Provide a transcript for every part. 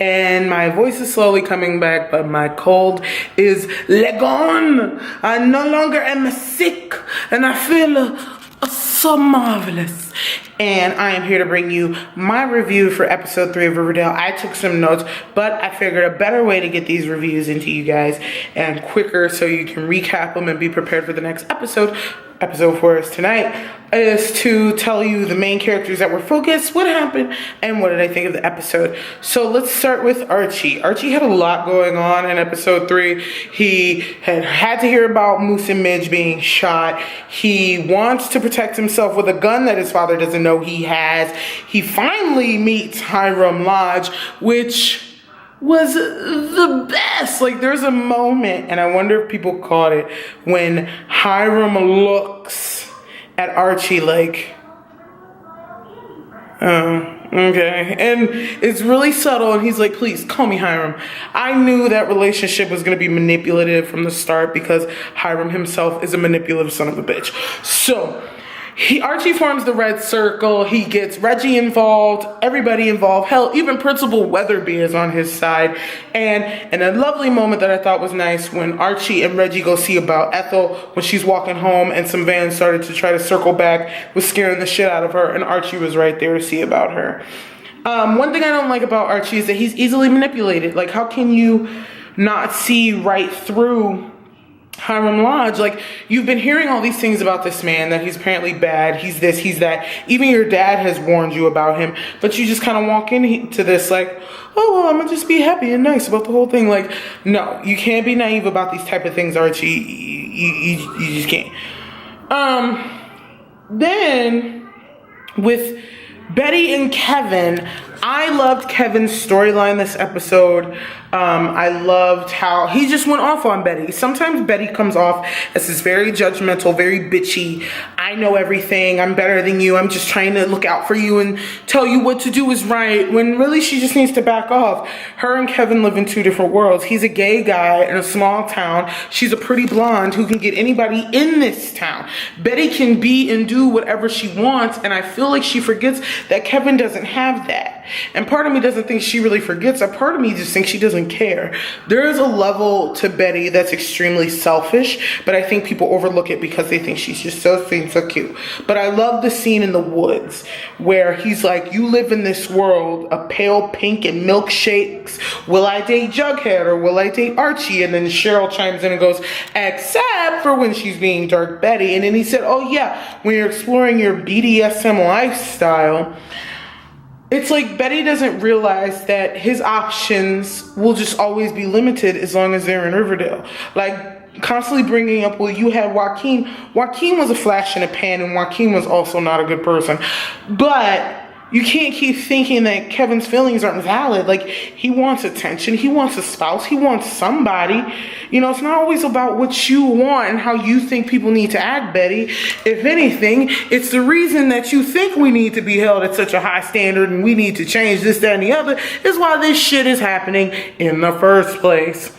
and my voice is slowly coming back, but my cold is gone. I no longer am sick, and I feel so marvelous. And I am here to bring you my review for episode 3 of Riverdale. I took some notes, but I figured a better way to get these reviews into you guys and quicker so you can recap them and be prepared for the next episode. Episode 4 is tonight, is to tell you the main characters that were focused, what happened, and what did I think of the episode. So let's start with Archie. Archie had a lot going on in episode 3. He had to hear about Moose and Midge being shot. He wants to protect himself with a gun that his father doesn't know he has. He finally meets Hiram Lodge, which was the best. Like, there's a moment, and I wonder if people caught it, when Hiram looks at Archie like, oh, okay. And it's really subtle, and he's like, please, call me Hiram. I knew that relationship was going to be manipulative from the start because Hiram himself is a manipulative son of a bitch. So Archie forms the Red Circle. He gets Reggie involved, everybody involved. Hell, even Principal Weatherby is on his side. And a lovely moment that I thought was nice when Archie and Reggie go see about Ethel when she's walking home and some vans started to try to circle back, was scaring the shit out of her, and Archie was right there to see about her. One thing I don't like about Archie is that he's easily manipulated. Like, how can you not see right through Hiram Lodge? Like, you've been hearing all these things about this man, that he's apparently bad, he's this, he's that. Even your dad has warned you about him, but you just kind of walk into this like, oh, well, I'm gonna just be happy and nice about the whole thing. Like, no, you can't be naive about these type of things, Archie. You just can't. Then with Betty and Kevin, I loved Kevin's storyline this episode. I loved how he just went off on Betty. Sometimes Betty comes off as this very judgmental, very bitchy, I know everything, I'm better than you, I'm just trying to look out for you and tell you what to do is right, when really she just needs to back off. Her and Kevin live in two different worlds. He's a gay guy in a small town. She's a pretty blonde who can get anybody in this town. Betty can be and do whatever she wants, and I feel like she forgets that Kevin doesn't have that. And part of me doesn't think she really forgets. A part of me just thinks she doesn't care. There is a level to Betty that's extremely selfish, but I think people overlook it because they think she's just so cute. But I love the scene in the woods where he's like, you live in this world of pale pink and milkshakes. Will I date Jughead or will I date Archie? And then Cheryl chimes in and goes, except for when she's being Dark Betty. And then he said, oh yeah, when you're exploring your BDSM lifestyle, it's like Betty doesn't realize that his options will just always be limited as long as they're in Riverdale. Like, constantly bringing up, well, you had Joaquin. Joaquin was a flash in a pan, and Joaquin was also not a good person. But you can't keep thinking that Kevin's feelings aren't valid. Like, he wants attention. He wants a spouse. He wants somebody. You know, it's not always about what you want and how you think people need to act, Betty. If anything, it's the reason that you think we need to be held at such a high standard and we need to change this, that, and the other is why this shit is happening in the first place.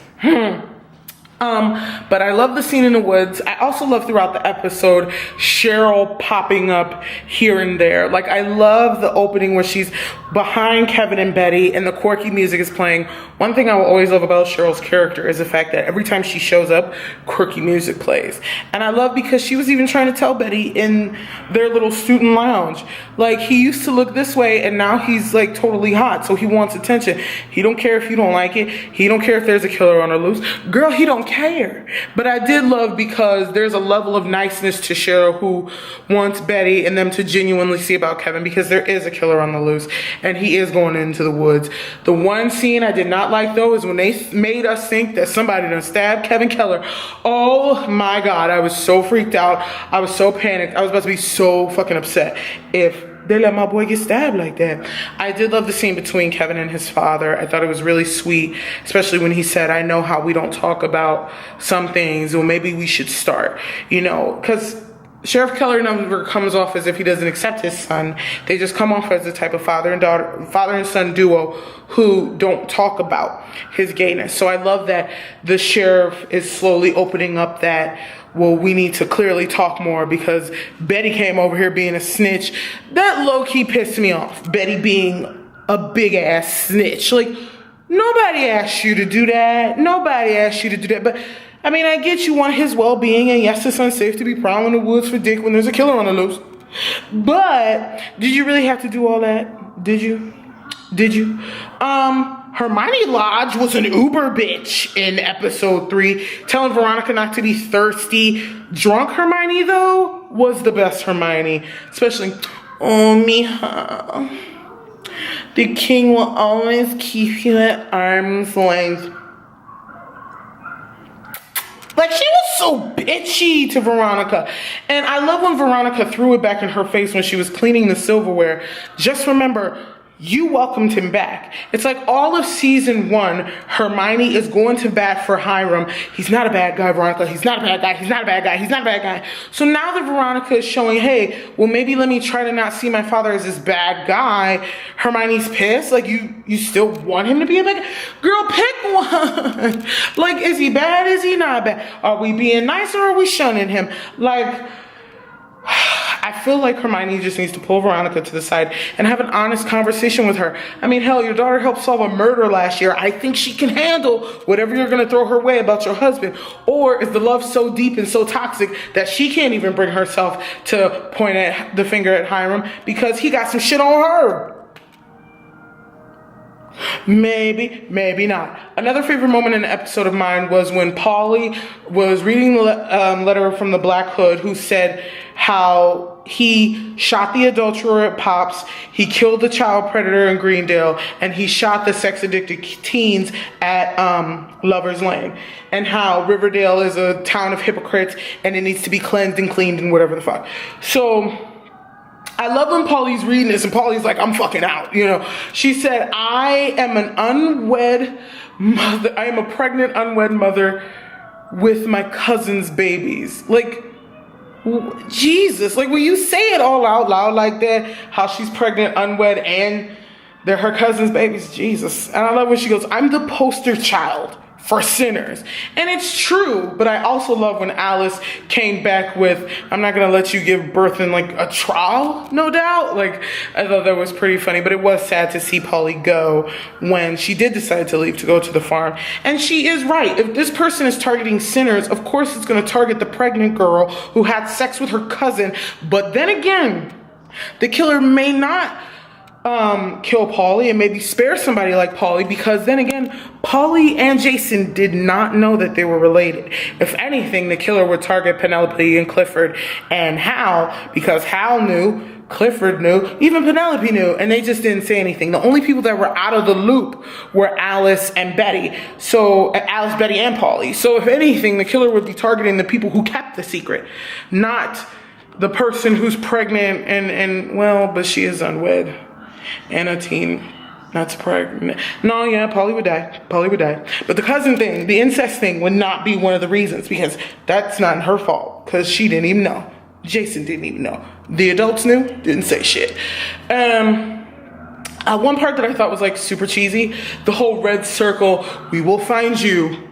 But I love the scene in the woods. I also love throughout the episode Cheryl popping up here and there. Like, I love the opening where she's behind Kevin and Betty and the quirky music is playing. One thing I will always love about Cheryl's character is the fact that every time she shows up, quirky music plays. And I love because she was even trying to tell Betty in their little student lounge, like, he used to look this way and now he's like totally hot, so he wants attention. He don't care if you don't like it. He don't care if there's a killer on the loose. Girl, he don't care. But I did love because there's a level of niceness to Cheryl who wants Betty and them to genuinely see about Kevin, because there is a killer on the loose and he is going into the woods. The one scene I did not like though is when they made us think that somebody done stabbed Kevin Keller. Oh my God, I was so freaked out. I was so panicked. I was about to be so fucking upset if they let my boy get stabbed like that. I did love the scene between Kevin and his father. I thought it was really sweet, especially when he said, I know how we don't talk about some things, or maybe we should start, you know, because Sheriff Keller never comes off as if he doesn't accept his son. They just come off as the type of father and son duo who don't talk about his gayness. So I love that the sheriff is slowly opening up that, well, we need to clearly talk more because Betty came over here being a snitch. That low-key pissed me off. Betty being a big-ass snitch. Like, Nobody asked you to do that. Nobody asked you to do that. But, I mean, I get you want his well-being, and yes, it's unsafe to be prowling the woods for dick when there's a killer on the loose. But, did you really have to do all that? Did you? Did you? Hermione Lodge was an uber bitch in episode 3, telling Veronica not to be thirsty. Drunk Hermione, though, was the best Hermione. Especially, oh, mija. The king will always keep you at arm's length. Like, she was so bitchy to Veronica. And I love when Veronica threw it back in her face when she was cleaning the silverware. Just remember, you welcomed him back. It's like all of season 1, Hermione is going to bat for Hiram. He's not a bad guy, Veronica. He's not a bad guy. He's not a bad guy. He's not a bad guy. So now that Veronica is showing, hey, well, maybe let me try to not see my father as this bad guy, Hermione's pissed. Like, you still want him to be a bad guy? Girl, pick one. Like, is he bad? Is he not bad? Are we being nice or are we shunning him? Like, I feel like Hermione just needs to pull Veronica to the side and have an honest conversation with her. I mean, hell, your daughter helped solve a murder last year. I think she can handle whatever you're going to throw her way about your husband. Or is the love so deep and so toxic that she can't even bring herself to point the finger at Hiram because he got some shit on her? Maybe, maybe not. Another favorite moment in the episode of mine was when Polly was reading the letter from the Black Hood who said how he shot the adulterer at Pops, he killed the child predator in Greendale, and he shot the sex-addicted teens at Lover's Lane. And how Riverdale is a town of hypocrites and it needs to be cleansed and cleaned and whatever the fuck. So I love when Polly's reading this and Polly's like, I'm fucking out, you know. She said, I am an unwed mother. I am a pregnant unwed mother with my cousin's babies. Like, Jesus, like, will you say it all out loud like that? How she's pregnant, unwed, and they're her cousin's babies? Jesus. And I love when she goes, I'm the poster child for sinners. And it's true, but I also love when Alice came back with, I'm not gonna let you give birth in like a trial, no doubt. Like, I thought that was pretty funny, but it was sad to see Polly go when she did decide to leave to go to the farm. And she is right. If this person is targeting sinners, of course it's gonna target the pregnant girl who had sex with her cousin. But then again, the killer may not kill Polly and maybe spare somebody like Polly, because then again, Polly and Jason did not know that they were related. If anything, the killer would target Penelope and Clifford and Hal, because Hal knew, Clifford knew, even Penelope knew, and they just didn't say anything. The only people that were out of the loop were Alice and Betty. So, Alice, Betty, and Polly. So if anything, the killer would be targeting the people who kept the secret, not the person who's pregnant and well, but she is unwed. And a teen, not pregnant. No, yeah, Polly would die. Polly would die. But the cousin thing, the incest thing would not be one of the reasons, because that's not her fault, because she didn't even know. Jason didn't even know. The adults knew, didn't say shit. One part that I thought was like super cheesy, the whole red circle, we will find you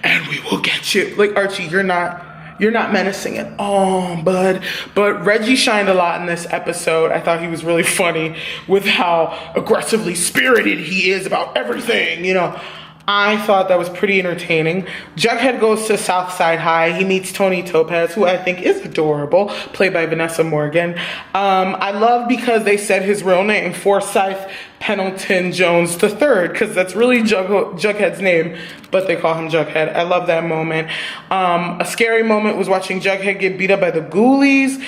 and we will get you. Like, Archie, you're not menacing at all, bud. But Reggie shined a lot in this episode. I thought he was really funny with how aggressively spirited he is about everything, you know. I thought that was pretty entertaining. Jughead goes to Southside High. He meets Tony Topaz, who I think is adorable, played by Vanessa Morgan. I love because they said his real name, Forsyth Pendleton Jones III, because that's really Jughead's name, but they call him Jughead. I love that moment. A scary moment was watching Jughead get beat up by the ghoulies.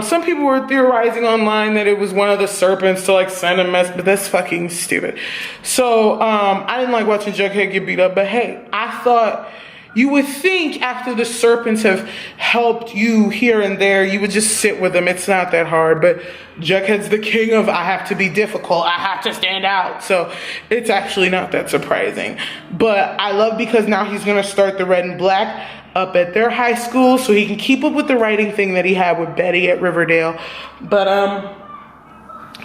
Some people were theorizing online that it was one of the serpents to like send a mess, but that's fucking stupid. So I didn't like watching Jughead get beat up, but hey, I thought you would think after the serpents have helped you here and there, you would just sit with them. It's not that hard, but Jughead's the king of, I have to be difficult, I have to stand out. So it's actually not that surprising. But I love because now he's gonna start the Red and Black up at their high school so he can keep up with the writing thing that he had with Betty at Riverdale. But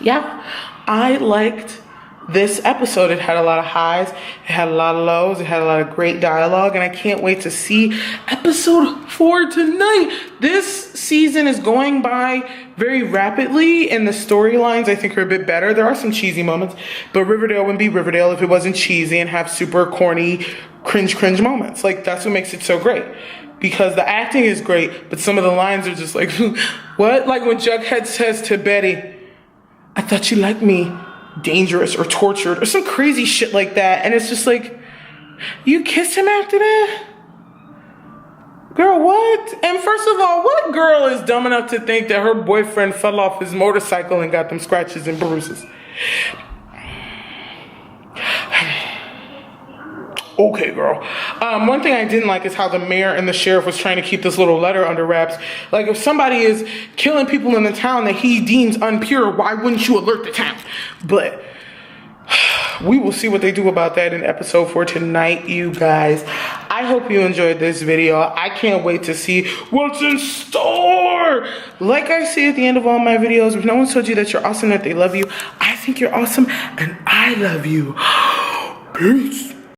yeah, I liked this episode. It had a lot of highs, it had a lot of lows, it had a lot of great dialogue, and I can't wait to see episode 4 tonight. This season is going by very rapidly, and the storylines I think are a bit better. There are some cheesy moments, but Riverdale wouldn't be Riverdale if it wasn't cheesy and have super corny cringe moments. Like, that's what makes it so great, because the acting is great, but some of the lines are just like what? Like when Jughead says to Betty, I thought you liked me dangerous or tortured or some crazy shit like that, and it's just like, you kissed him after that? Girl, what? And first of all, what girl is dumb enough to think that her boyfriend fell off his motorcycle and got them scratches and bruises? Okay, girl. One thing I didn't like is how the mayor and the sheriff was trying to keep this little letter under wraps. Like, if somebody is killing people in the town that he deems impure, why wouldn't you alert the town? But we will see what they do about that in episode 4 tonight, you guys. I hope you enjoyed this video. I can't wait to see what's in store. Like I say at the end of all my videos, if no one's told you that you're awesome, that they love you, I think you're awesome, and I love you. Peace.